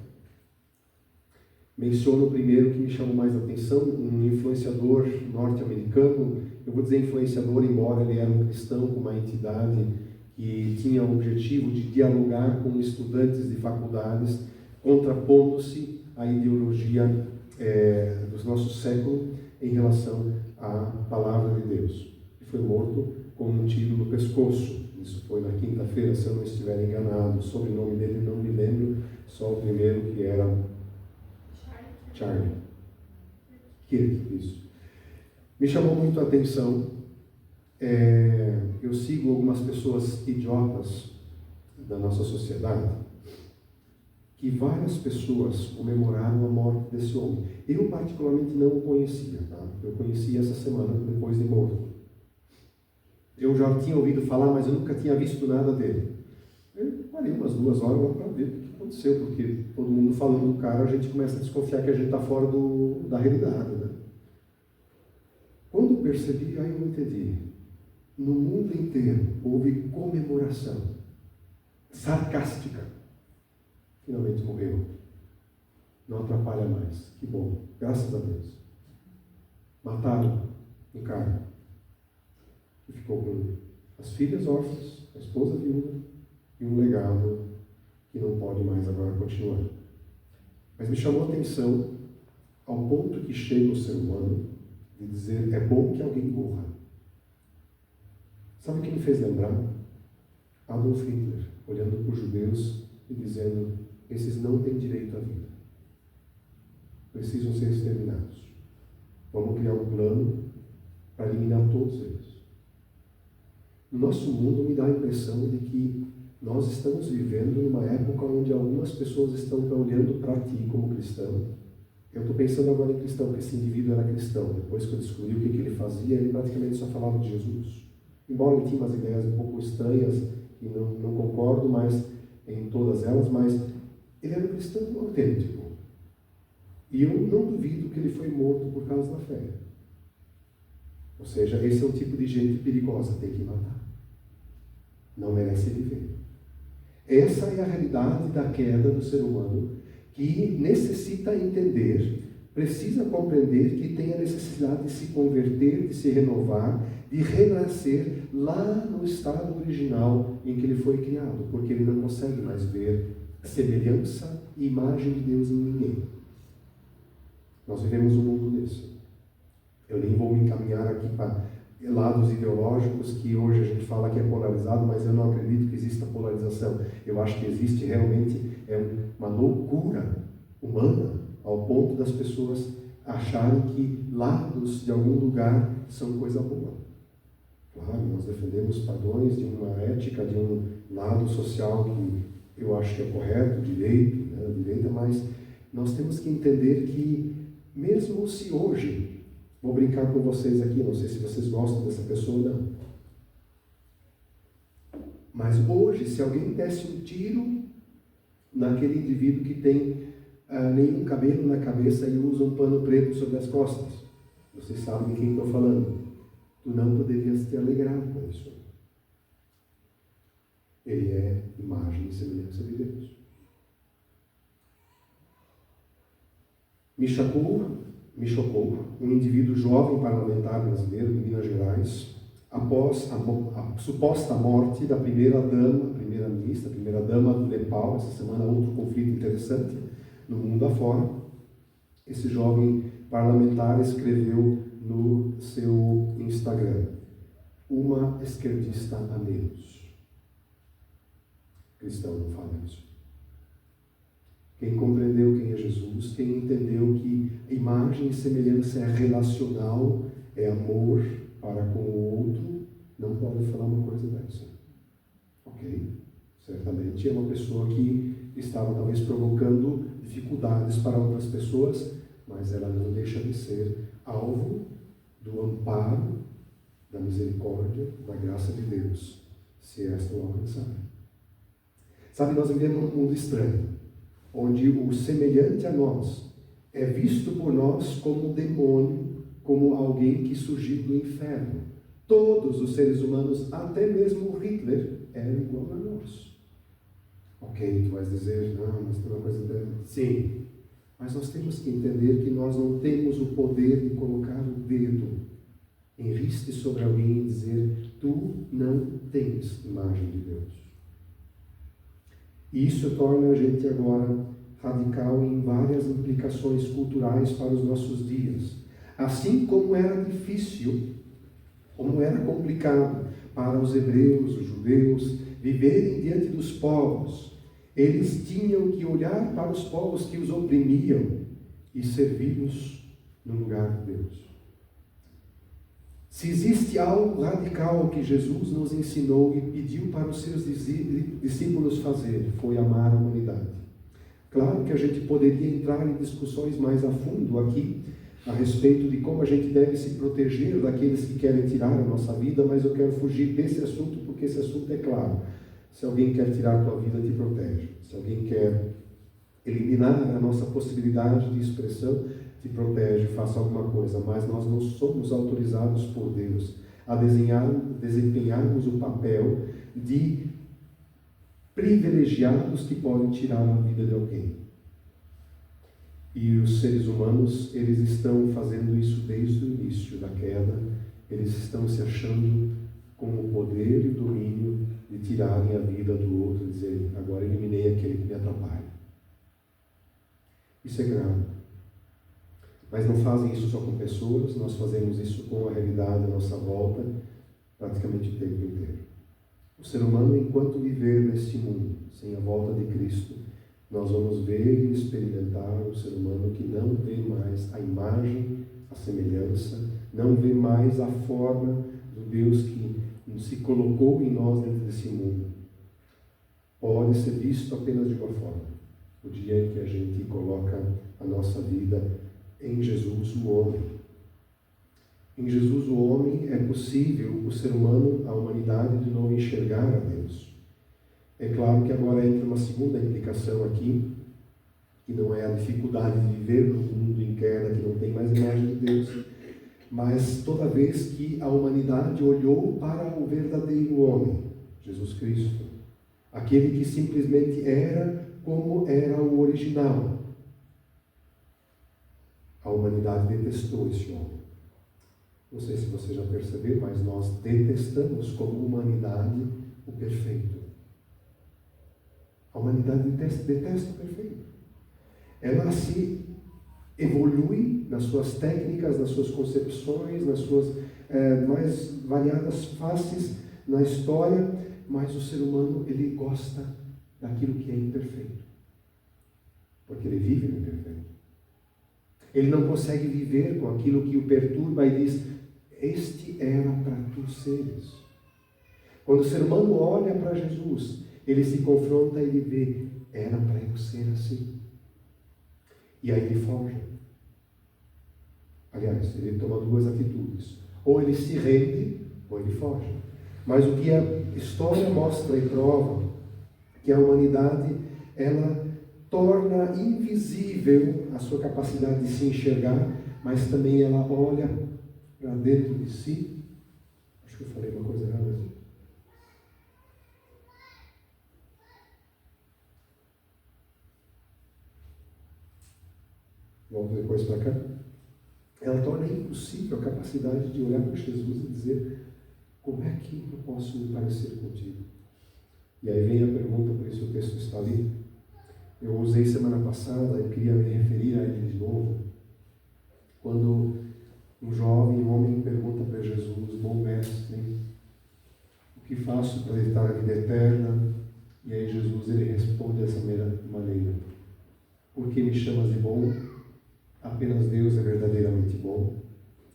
Menciono o primeiro que me chamou mais a atenção, um influenciador norte-americano. Eu vou dizer influenciador, embora ele era um cristão com uma entidade que tinha o objetivo de dialogar com estudantes de faculdades, contrapondo-se à ideologia do nosso século em relação à palavra de Deus. E foi morto com um tiro no pescoço. Isso foi na quinta-feira, se eu não estiver enganado. O sobrenome dele não me lembro, só o primeiro, que era Charlie. Isso. Me chamou muito a atenção. Eu sigo algumas pessoas idiotas da nossa sociedade, que várias pessoas comemoraram a morte desse homem. Eu particularmente não o conhecia, tá? Eu conheci essa semana, depois de morto. Eu já tinha ouvido falar, mas eu nunca tinha visto nada dele. Eu parei umas 2 horas para ver o que aconteceu, porque todo mundo falando do cara, a gente começa a desconfiar que a gente está fora da realidade, né? Quando eu percebi, aí eu entendi. No mundo inteiro houve comemoração sarcástica. Finalmente morreu. Não atrapalha mais. Que bom. Graças a Deus. Mataram um cara que ficou com as filhas órfãs, a esposa viúva e um legado que não pode mais agora continuar. Mas me chamou a atenção ao ponto que chega o ser humano de dizer: é bom que alguém morra. Sabe o que me fez lembrar? Adolf Hitler, olhando para os judeus e dizendo: esses não têm direito à vida. Precisam ser exterminados. Vamos criar um plano para eliminar todos eles. No nosso mundo me dá a impressão de que nós estamos vivendo numa época onde algumas pessoas estão olhando para ti como cristão. Eu estou pensando agora em cristão, porque esse indivíduo era cristão. Depois que eu descobri o que ele fazia, ele praticamente só falava de Jesus. Embora ele tinha umas ideias um pouco estranhas, e não concordo mais em todas elas, mas ele era um cristão autêntico. E eu não duvido que ele foi morto por causa da fé. Ou seja, esse é o tipo de gente perigosa, tem que matar. Não merece viver. Essa é a realidade da queda do ser humano, que necessita entender, precisa compreender que tem a necessidade de se converter, de se renovar, de renascer lá no estado original em que ele foi criado, porque ele não consegue mais ver semelhança e imagem de Deus em ninguém. Nós vivemos um mundo desse. Eu nem vou me encaminhar aqui para lados ideológicos que hoje a gente fala que é polarizado, mas eu não acredito que exista polarização. Eu acho que existe realmente uma loucura humana ao ponto das pessoas acharem que lados de algum lugar são coisa boa. Claro, nós defendemos padrões de uma ética, de um lado social que eu acho que é correto, direito, né, direita, mas nós temos que entender que mesmo se hoje, vou brincar com vocês aqui, não sei se vocês gostam dessa pessoa ou não, mas hoje, se alguém desse um tiro naquele indivíduo que tem nenhum cabelo na cabeça e usa um pano preto sobre as costas, vocês sabem de quem estou falando, tu não poderias te alegrar com isso. Ele é imagem e semelhança de Deus. Me chocou um indivíduo jovem parlamentar brasileiro de Minas Gerais, após a suposta morte da primeira-ministra, a primeira-dama do Nepal. Essa semana outro conflito interessante no mundo afora. Esse jovem parlamentar escreveu no seu Instagram: uma esquerdista a menos. Cristão não fala isso. Quem compreendeu quem é Jesus, quem entendeu que imagem e semelhança é relacional, é amor para com o outro, não pode falar uma coisa dessa. Ok? Certamente é uma pessoa que estava talvez provocando dificuldades para outras pessoas, mas ela não deixa de ser alvo do amparo, da misericórdia, da graça de Deus, se esta o alcançar. Sabe, nós vivemos num mundo estranho, onde o semelhante a nós é visto por nós como um demônio, como alguém que surgiu do inferno. Todos os seres humanos, até mesmo o Hitler, eram igual a nós. Ok, tu vais dizer, não, mas tem uma coisa dela. Sim, mas nós temos que entender que nós não temos o poder de colocar o dedo em riste sobre alguém e dizer, tu não tens imagem de Deus. E isso torna a gente agora radical em várias implicações culturais para os nossos dias. Assim como era difícil, como era complicado para os hebreus, os judeus, viverem diante dos povos, eles tinham que olhar para os povos que os oprimiam e servi-los no lugar de Deus. Se existe algo radical que Jesus nos ensinou e pediu para os seus discípulos fazer, foi amar a humanidade. Claro que a gente poderia entrar em discussões mais a fundo aqui, a respeito de como a gente deve se proteger daqueles que querem tirar a nossa vida, mas eu quero fugir desse assunto, porque esse assunto é claro. Se alguém quer tirar a tua vida, te protege. Se alguém quer eliminar a nossa possibilidade de expressão, te protege, faça alguma coisa, mas nós não somos autorizados por Deus a desempenharmos o papel de privilegiados que podem tirar a vida de alguém. E os seres humanos, eles estão fazendo isso desde o início da queda, eles estão se achando com o poder e o domínio de tirarem a vida do outro e dizer, agora eliminei aquele que me atrapalha. Isso é grave. Mas não fazem isso só com pessoas, nós fazemos isso com a realidade à nossa volta, praticamente o tempo inteiro. O ser humano, enquanto viver neste mundo, sem a volta de Cristo, nós vamos ver e experimentar um ser humano que não vê mais a imagem, a semelhança, não vê mais a forma do Deus que se colocou em nós dentro desse mundo. pode ser visto apenas de uma forma: o dia em que a gente coloca a nossa vida em Jesus, o homem. Em Jesus, o homem, é possível o ser humano, a humanidade, de novo enxergar a Deus. É claro que agora entra uma segunda implicação aqui, que não é a dificuldade de viver num mundo em queda, que não tem mais imagem de Deus, mas toda vez que a humanidade olhou para o verdadeiro homem, Jesus Cristo, aquele que simplesmente era como era o original, a humanidade detestou esse homem. Não sei se você já percebeu, mas nós detestamos como humanidade o perfeito. A humanidade detesta o perfeito. Ela se evolui nas suas técnicas, nas suas concepções, nas suas mais variadas faces na história, mas o ser humano, ele gosta daquilo que é imperfeito, porque ele vive no imperfeito. Ele não consegue viver com aquilo que o perturba e diz: este era para tu seres. Quando o ser humano olha para Jesus, ele se confronta e ele vê: era para eu ser assim. E aí ele foge. Aliás, ele toma duas atitudes: ou ele se rende, ou ele foge. Mas o que a história mostra e prova, que a humanidade, ela torna invisível a sua capacidade de se enxergar, mas também ela olha para dentro de si. Acho que eu falei uma coisa errada aqui. Volto depois para cá. Ela torna impossível a capacidade de olhar para Jesus e dizer: como é que eu posso me parecer contigo? E aí vem a pergunta, por isso o texto está ali. Eu usei semana passada, eu queria me referir a ele de novo. Quando um jovem, um homem pergunta para Jesus: bom mestre, o que faço para herdar a vida eterna? E aí Jesus, ele responde dessa maneira: por que me chamas de bom? Apenas Deus é verdadeiramente bom.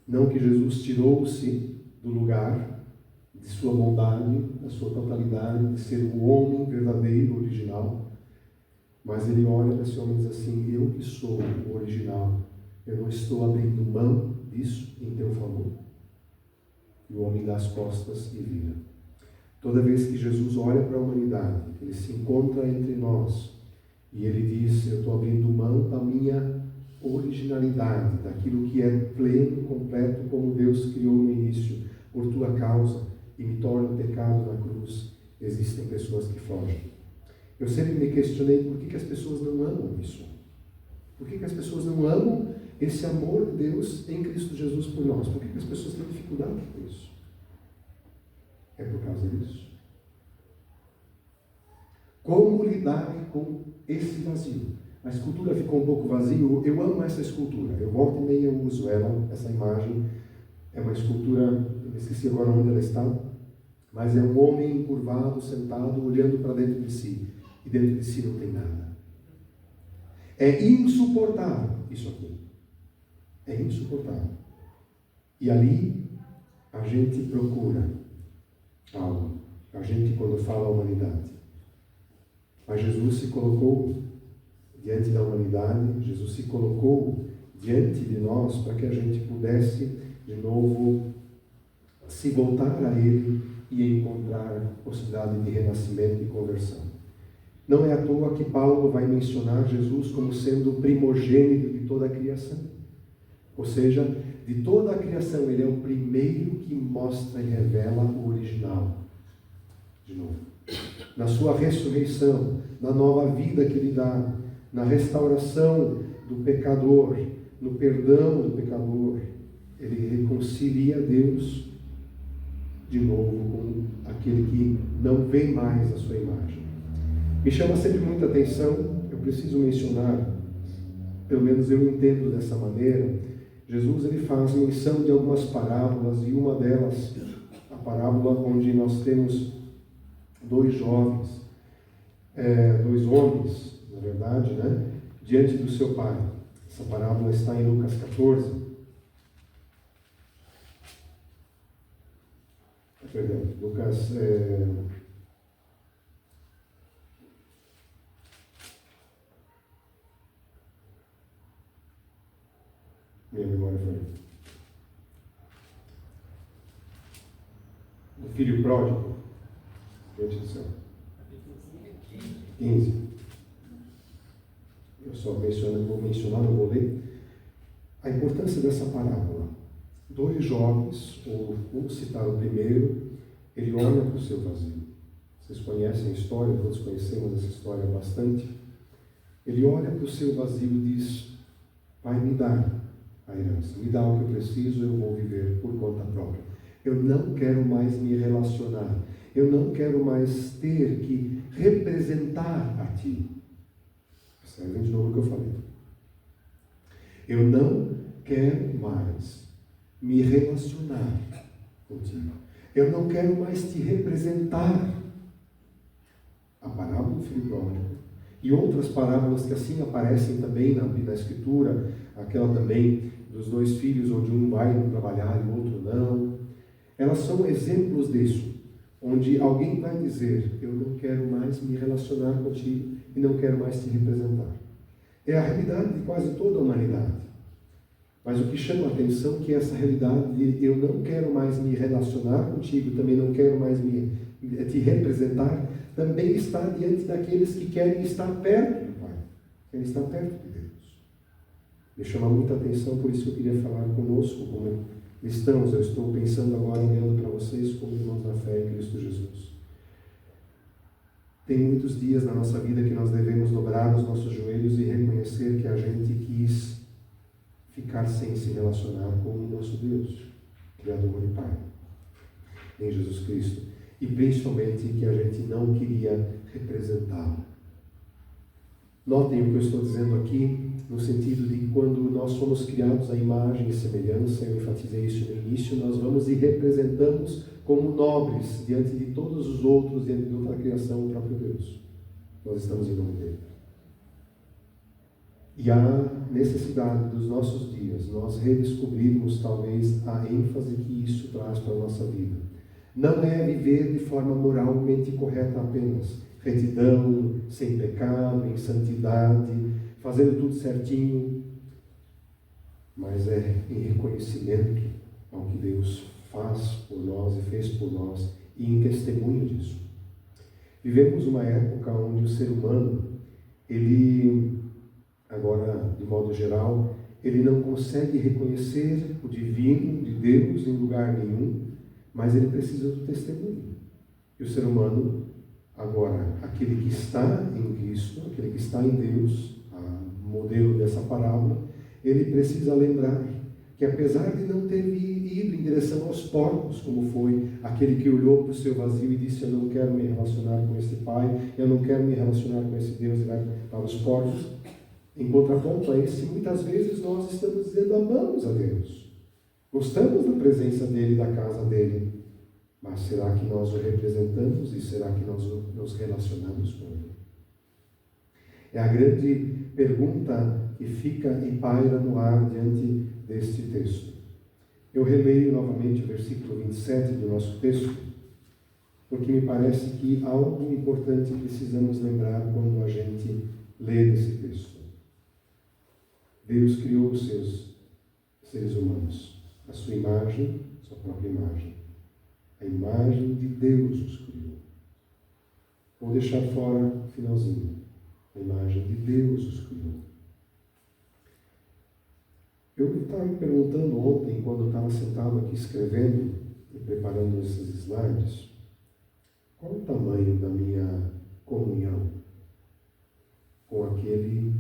Não que Jesus tirou-se do lugar de sua bondade, da sua totalidade, de ser o homem verdadeiro, original, mas ele olha para esse homem e diz assim: eu que sou o original, eu não estou abrindo mão disso em teu favor. E o homem dá as costas e vira. Toda vez que Jesus olha para a humanidade, ele se encontra entre nós e ele diz: eu estou abrindo mão da minha originalidade, daquilo que é pleno, completo, como Deus criou no início, por tua causa, e me torna pecado na cruz. Existem pessoas que fogem. Eu sempre me questionei por que as pessoas não amam isso. Por que as pessoas não amam esse amor de Deus em Cristo Jesus por nós? Por que as pessoas têm dificuldade com isso? É por causa disso. Como lidar com esse vazio? A escultura ficou um pouco vazia. Eu amo essa escultura. Eu volto e meia uso ela, essa imagem. É uma escultura, eu esqueci agora onde ela está, mas é um homem encurvado, sentado, olhando para dentro de si. E dentro de si não tem nada. É insuportável isso aqui. É insuportável. E ali a gente procura algo. A gente, quando fala a humanidade. Mas Jesus se colocou diante da humanidade, Jesus se colocou diante de nós para que a gente pudesse de novo se voltar a Ele e encontrar a possibilidade de renascimento e conversão. Não é à toa que Paulo vai mencionar Jesus como sendo o primogênito de toda a criação. Ou seja, de toda a criação, Ele é o primeiro que mostra e revela o original. De novo. Na sua ressurreição, na nova vida que Ele dá, na restauração do pecador, no perdão do pecador, Ele reconcilia Deus de novo com aquele que não vê mais a sua imagem. Me chama sempre muita atenção, eu preciso mencionar, pelo menos eu entendo dessa maneira, Jesus ele faz menção de algumas parábolas, e uma delas, a parábola onde nós temos dois jovens, dois homens, na verdade, né, diante do seu pai. Essa parábola está em Lucas 14. Perdão, Lucas Minha memória foi. O filho pródigo. Gente do céu. 15. Eu só vou mencionar, não vou ler. A importância dessa parábola. Dois jovens, vou citar o primeiro, ele olha para o seu vazio. Vocês conhecem a história, todos conhecemos essa história bastante. Ele olha para o seu vazio e diz: Pai, me dá a herança, me dá o que eu preciso, eu vou viver por conta própria. Eu não quero mais me relacionar, eu não quero mais ter que representar a Ti. Observem de novo o que eu falei. Eu não quero mais me relacionar contigo. Eu não quero mais te representar. A parábola do filho pródigo e outras parábolas que assim aparecem também na Escritura, aquela também dos dois filhos, onde um vai trabalhar e o outro não. Elas são exemplos disso, onde alguém vai dizer: eu não quero mais me relacionar contigo e não quero mais te representar. É a realidade de quase toda a humanidade. Mas o que chama a atenção é que essa realidade de eu não quero mais me relacionar contigo, também não quero mais te representar, também está diante daqueles que querem estar perto do Pai, querem estar perto de Deus. Me chama muita atenção, por isso que eu queria falar conosco como cristãos. Eu estou pensando agora, olhando para vocês como irmãos na fé em Cristo Jesus. Tem muitos dias na nossa vida que nós devemos dobrar os nossos joelhos e reconhecer que a gente quis ficar sem se relacionar com o nosso Deus, Criador e Pai, em Jesus Cristo. E principalmente que a gente não queria representá-lo. Notem o que eu estou dizendo aqui, no sentido de quando nós somos criados à imagem e semelhança, eu enfatizei isso no início, nós vamos e representamos como nobres diante de todos os outros, diante de outra criação, o próprio Deus. Nós estamos em nome dele. E há necessidade dos nossos dias nós redescobrirmos talvez a ênfase que isso traz para a nossa vida. Não é viver de forma moralmente correta apenas, retidão, sem pecado, em santidade, fazendo tudo certinho, mas é em reconhecimento ao que Deus faz por nós e fez por nós e em testemunho disso. Vivemos uma época onde o ser humano, ele, agora de modo geral, ele não consegue reconhecer o divino de Deus em lugar nenhum, mas ele precisa do testemunho. E o ser humano, agora, aquele que está em Cristo, aquele que está em Deus, modelo dessa parábola, ele precisa lembrar que apesar de não ter ido em direção aos porcos, como foi aquele que olhou para o seu vazio e disse: eu não quero me relacionar com esse pai, eu não quero me relacionar com esse Deus, e vai para os porcos. Em contraponto a esse, muitas vezes nós estamos dizendo: amamos a Deus, gostamos da presença dele, da casa dele, mas será que nós o representamos e será que nós nos relacionamos com ele? É a grande pergunta que fica e paira no ar diante deste texto. Eu releio novamente o versículo 27 do nosso texto, porque me parece que algo importante precisamos lembrar quando a gente lê esse texto. Deus criou os seus seres humanos, a sua imagem, sua própria imagem. A imagem de Deus os criou. Vou deixar fora o finalzinho. A imagem de Deus os criou. Eu estava me perguntando ontem, quando eu estava sentado aqui escrevendo e preparando esses slides, qual o tamanho da minha comunhão com aquele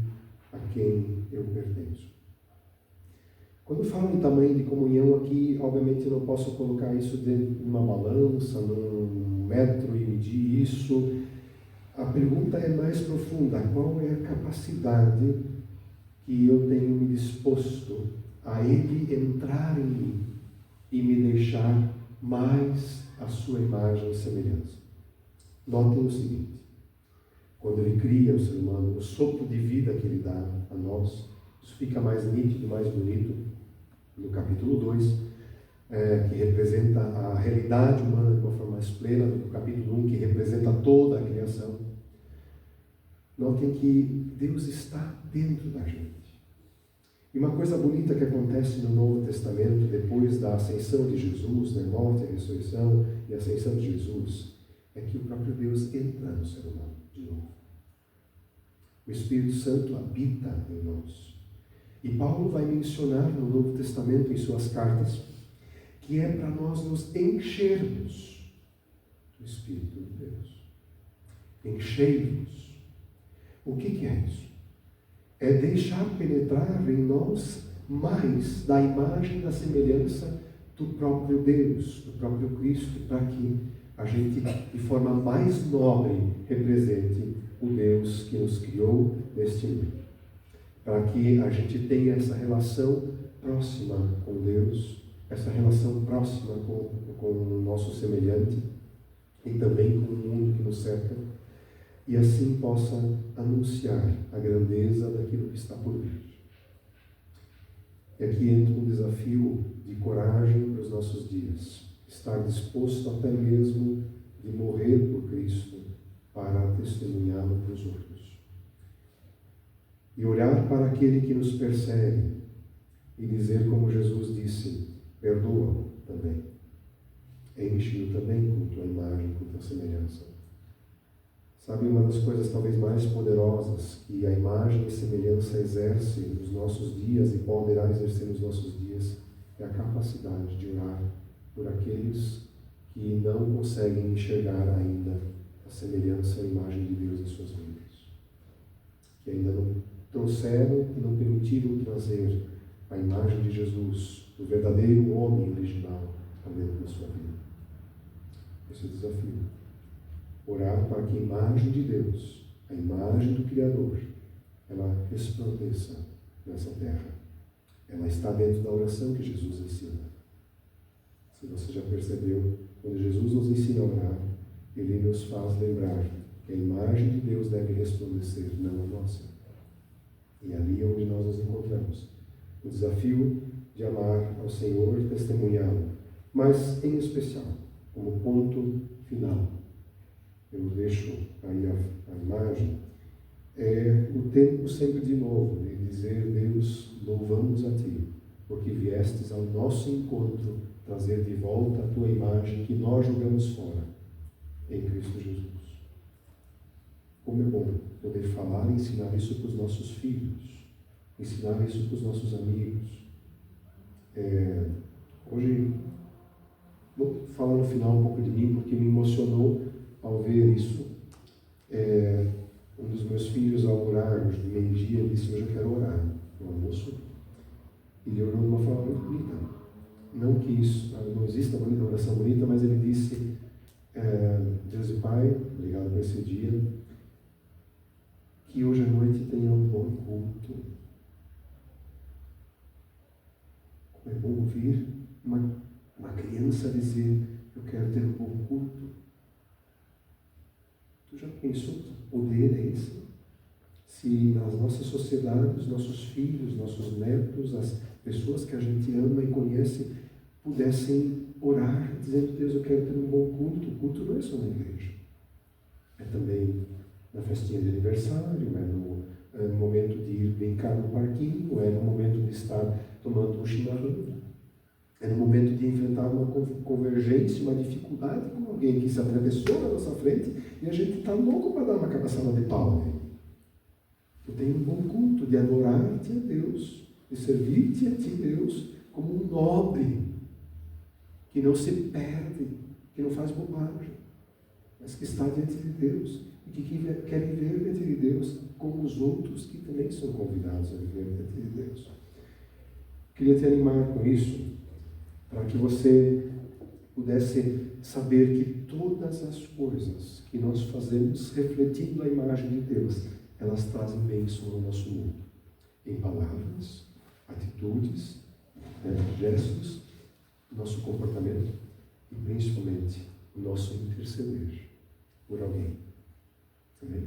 a quem eu pertenço? Quando eu falo em tamanho de comunhão aqui, obviamente eu não posso colocar isso dentro de uma balança, num metro e medir isso. A pergunta é mais profunda: qual é a capacidade que eu tenho me disposto a Ele entrar em mim e me deixar mais a sua imagem e semelhança? Notem o seguinte: quando Ele cria o ser humano, o sopro de vida que Ele dá a nós, isso fica mais nítido, mais bonito no capítulo 2, que representa a realidade humana de uma forma mais plena, do capítulo 1, que representa toda a criação. Notem que Deus está dentro da gente. E uma coisa bonita que acontece no Novo Testamento, depois da ascensão de Jesus, né, morte, ressurreição e ascensão de Jesus, é que o próprio Deus entra no ser humano de novo. O Espírito Santo habita em nós. E Paulo vai mencionar no Novo Testamento, em suas cartas, que é para nós nos enchermos do Espírito de Deus. Encher-nos. O que é isso? É deixar penetrar em nós mais da imagem e da semelhança do próprio Deus, do próprio Cristo, para que a gente, de forma mais nobre, represente o Deus que nos criou neste mundo. Para que a gente tenha essa relação próxima com Deus, essa relação próxima com o nosso semelhante e também com o mundo que nos cerca, e assim possa anunciar a grandeza daquilo que está por vir. E aqui entra um desafio de coragem para os nossos dias, estar disposto até mesmo de morrer por Cristo para testemunhá-lo para os outros. E olhar para aquele que nos persegue e dizer como Jesus disse, perdoa-o também. Enche-o também com tua imagem, com tua semelhança. Sabe, uma das coisas talvez mais poderosas que a imagem e semelhança exerce nos nossos dias e poderá exercer nos nossos dias é a capacidade de orar por aqueles que não conseguem enxergar ainda a semelhança e a imagem de Deus em suas vidas. Que ainda não trouxeram e não permitiram trazer a imagem de Jesus, o verdadeiro homem original, para dentro da sua vida. Esse é o desafio. Orar para que a imagem de Deus, a imagem do Criador, ela resplandeça nessa terra. Ela está dentro da oração que Jesus ensina. Se você já percebeu, quando Jesus nos ensina a orar, Ele nos faz lembrar que a imagem de Deus deve resplandecer, não a nossa. E ali é onde nós nos encontramos. O desafio de amar ao Senhor e testemunhá-lo, mas em especial, como ponto final, eu deixo aí a imagem, é o tempo sempre de novo, de dizer, Deus, louvamos a Ti, porque viestes ao nosso encontro trazer de volta a Tua imagem que nós jogamos fora, em Cristo Jesus. Como é bom poder falar e ensinar isso para os nossos filhos, ensinar isso para os nossos amigos. Hoje, vou falar no final um pouco de mim, porque me emocionou ao ver isso. Um dos meus filhos, ao orar, de meio-dia, disse, hoje eu quero orar no almoço. Ele orou de uma forma muito bonita. Não que isso, não exista uma oração bonita, mas ele disse, Deus e Pai, obrigado por esse dia, que hoje à noite tenha um bom culto. Como é bom ouvir uma criança dizer, eu quero ter um bom culto. Tu já pensou que poder é esse? Se nas nossas sociedades, nossos filhos, nossos netos, as pessoas que a gente ama e conhece, pudessem orar, dizendo, Deus, eu quero ter um bom culto. O culto não é só na igreja. É também na festinha de aniversário, é no momento de ir brincar no parquinho, é no momento de estar tomando um chimarrão, é no momento de enfrentar uma convergência, uma dificuldade com alguém que se atravessou na nossa frente e a gente está louco para dar uma cabeçada de pau nele. Eu tenho um bom culto de adorar-te a Deus, de servir-te a ti, Deus, como um nobre que não se perde, que não faz bobagem, mas que está diante de Deus e que quer viver diante de Deus como os outros que também são convidados a viver diante de Deus. Queria te animar com isso, para que você pudesse saber que todas as coisas que nós fazemos refletindo a imagem de Deus, elas trazem bênção no nosso mundo, em palavras, atitudes, gestos, nosso comportamento e principalmente o nosso interceder por alguém. Amém?